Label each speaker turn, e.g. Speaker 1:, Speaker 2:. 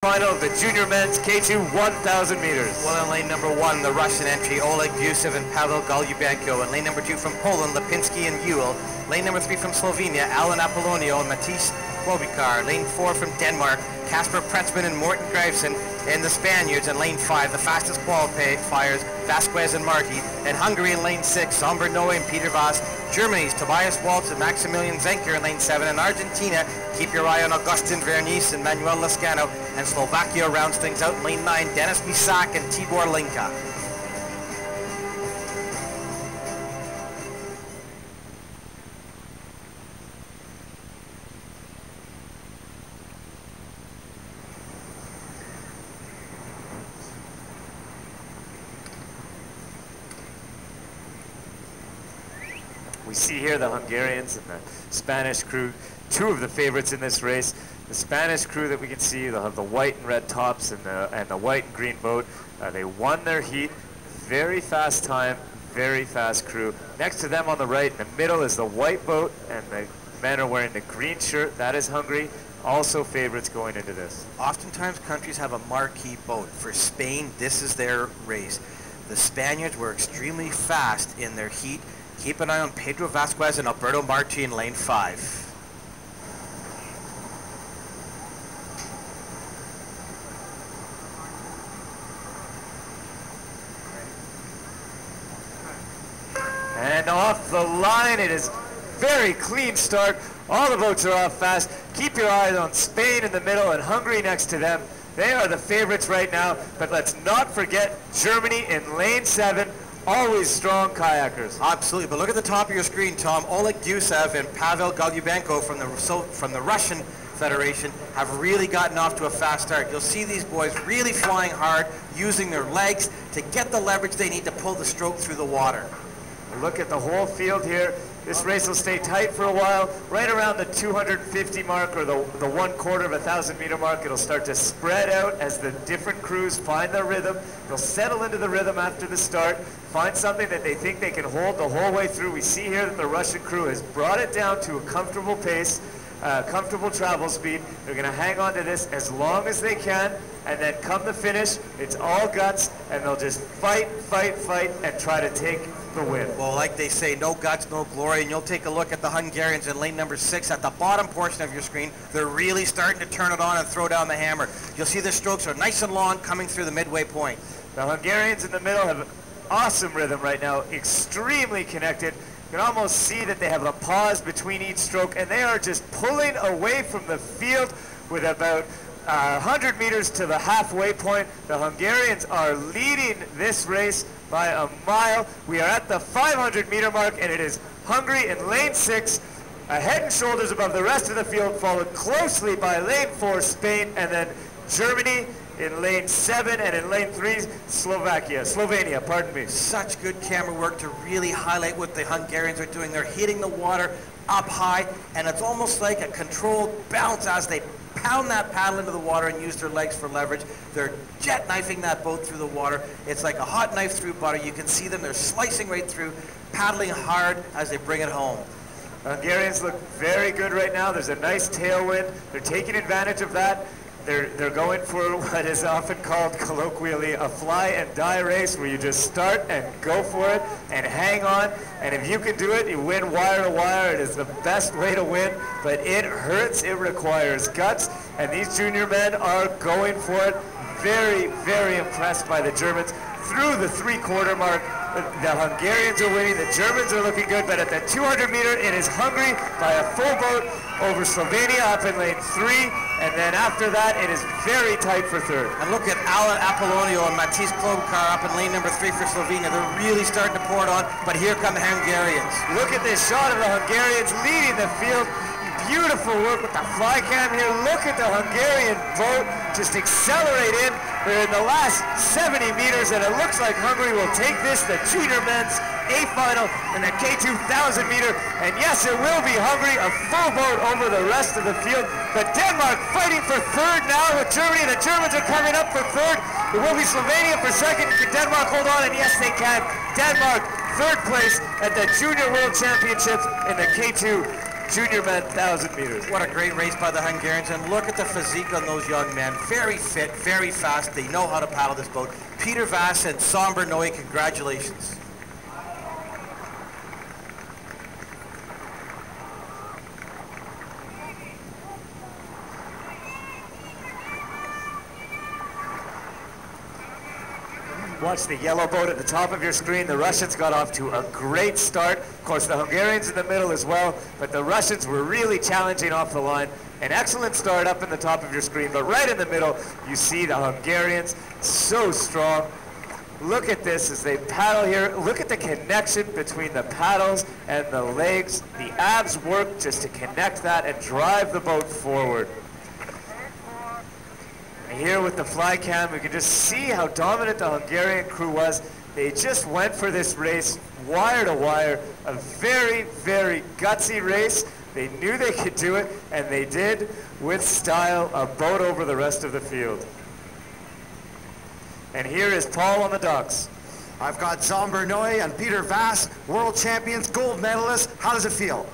Speaker 1: Final of the junior men's K2 1,000 meters.
Speaker 2: Well, in lane number 1, the Russian entry, Oleg Gusev and Pavel Golubenko. In lane number 2 from Poland, Lipinski and Ewell. Lane number 3 from Slovenia, Alan Apollonio and Matisse Klobuchar. Lane 4 from Denmark, Kasper Pretzman and Morten Greivsen. And the Spaniards in lane 5, the fastest qualifiers, Vasquez and Marti. And Hungary in lane 6, Somber Noe and Peter Voss. Germany's Tobias Waltz and Maximilian Zenker in lane 7. And Argentina, keep your eye on Augustin Vernice and Manuel Lascano. And Slovakia rounds things out in lane 9, Denis Misak and Tibor Linka.
Speaker 1: We see here the Hungarians and the Spanish crew, two of the favorites in this race. The Spanish crew that we can see, they'll have the white and red tops and the white and green boat. They won their heat, very fast time, very fast crew. Next to them on the right in the middle is the white boat, and the men are wearing the green shirt. That is Hungary, also favorites going into this.
Speaker 2: Oftentimes countries have a marquee boat. For Spain, this is their race. The Spaniards were extremely fast in their heat. Keep an eye on Pedro Vasquez and Alberto Marti in lane 5.
Speaker 1: And off the line, it is very clean start. All the boats are off fast. Keep your eyes on Spain in the middle and Hungary next to them. They are the favorites right now, but let's not forget Germany in lane 7. Always strong kayakers.
Speaker 2: Absolutely, but look at the top of your screen, Tom. Oleg Gusev and Pavel Golubenko from the Russian Federation have really gotten off to a fast start. You'll see these boys really flying hard, using their legs to get the leverage they need to pull the stroke through the water.
Speaker 1: Look at the whole field here. This race will stay tight for a while. Right around the 250 mark or the 1/4 of a 1,000 meter mark, it'll start to spread out as the different crews find their rhythm. They'll settle into the rhythm after the start, find something that they think they can hold the whole way through. We see here that the Russian crew has brought it down to a comfortable pace, comfortable travel speed. They're going to hang on to this as long as they can, and then come the finish, it's all guts, and they'll just fight, fight, fight, and try to take the win.
Speaker 2: Well, like they say, no guts, no glory, and you'll take a look at the Hungarians in lane number 6 at the bottom portion of your screen. They're really starting to turn it on and throw down the hammer. You'll see the strokes are nice and long coming through the midway point.
Speaker 1: The Hungarians in the middle have awesome rhythm right now, extremely connected. You can almost see that they have a pause between each stroke, and they are just pulling away from the field with about 100 meters to the halfway point. The Hungarians are leading this race by a mile. We are at the 500 meter mark, and it is Hungary in lane 6, head and shoulders above the rest of the field, followed closely by lane 4, Spain, and then Germany in lane 7, and in lane 3, Slovenia, pardon me.
Speaker 2: Such good camera work to really highlight what the Hungarians are doing. They're hitting the water up high, and it's almost like a controlled bounce as they pound that paddle into the water and use their legs for leverage. They're jet knifing that boat through the water. It's like a hot knife through butter. You can see them, they're slicing right through, paddling hard as they bring it home.
Speaker 1: Hungarians look very good right now. There's a nice tailwind. They're taking advantage of that. They're going for what is often called colloquially a fly and die race, where you just start and go for it and hang on, and if you can do it, you win wire to wire. It is the best way to win, but it hurts, it requires guts, and these junior men are going for it. Very, very impressed by the Germans. Through the 3/4 mark, the Hungarians are winning, the Germans are looking good, but at the 200 meter, it is Hungary by a full boat over Slovenia up in lane 3, and then after that, it is very tight for 3rd.
Speaker 2: And look at Alan Apollonio and Matisse Klobuchar up in lane number 3 for Slovenia. They're really starting to pour it on, but here come the Hungarians.
Speaker 1: Look at this shot of the Hungarians leading the field. Beautiful work with the fly cam here. Look at the Hungarian boat just accelerate in. We're in the last 70 meters, and it looks like Hungary will take this, the junior men's A final in the K2 1,000 meter. And yes, it will be Hungary, a full boat over the rest of the field. But Denmark fighting for 3rd now with Germany. The Germans are coming up for 3rd. It will be Slovenia for 2nd. Can Denmark hold on? And yes, they can. Denmark 3rd place at the Junior World Championships in the K2 junior men 1,000 meters.
Speaker 2: What a great race by the Hungarians, and look at the physique on those young men. Very fit, very fast. They know how to paddle this boat. Peter Vass and Zomber Noe, congratulations.
Speaker 1: Watch the yellow boat at the top of your screen. The Russians got off to a great start. Of course, the Hungarians in the middle as well, but the Russians were really challenging off the line. An excellent start up in the top of your screen, but right in the middle, you see the Hungarians, so strong. Look at this as they paddle here. Look at the connection between the paddles and the legs. The abs work just to connect that and drive the boat forward. Here with the fly cam, we can just see how dominant the Hungarian crew was. They just went for this race, wire to wire, a very, very gutsy race. They knew they could do it, and they did with style, a boat over the rest of the field. And here is Paul on the docks.
Speaker 3: I've got Zomber Noe and Peter Vass, world champions, gold medalists. How does it feel?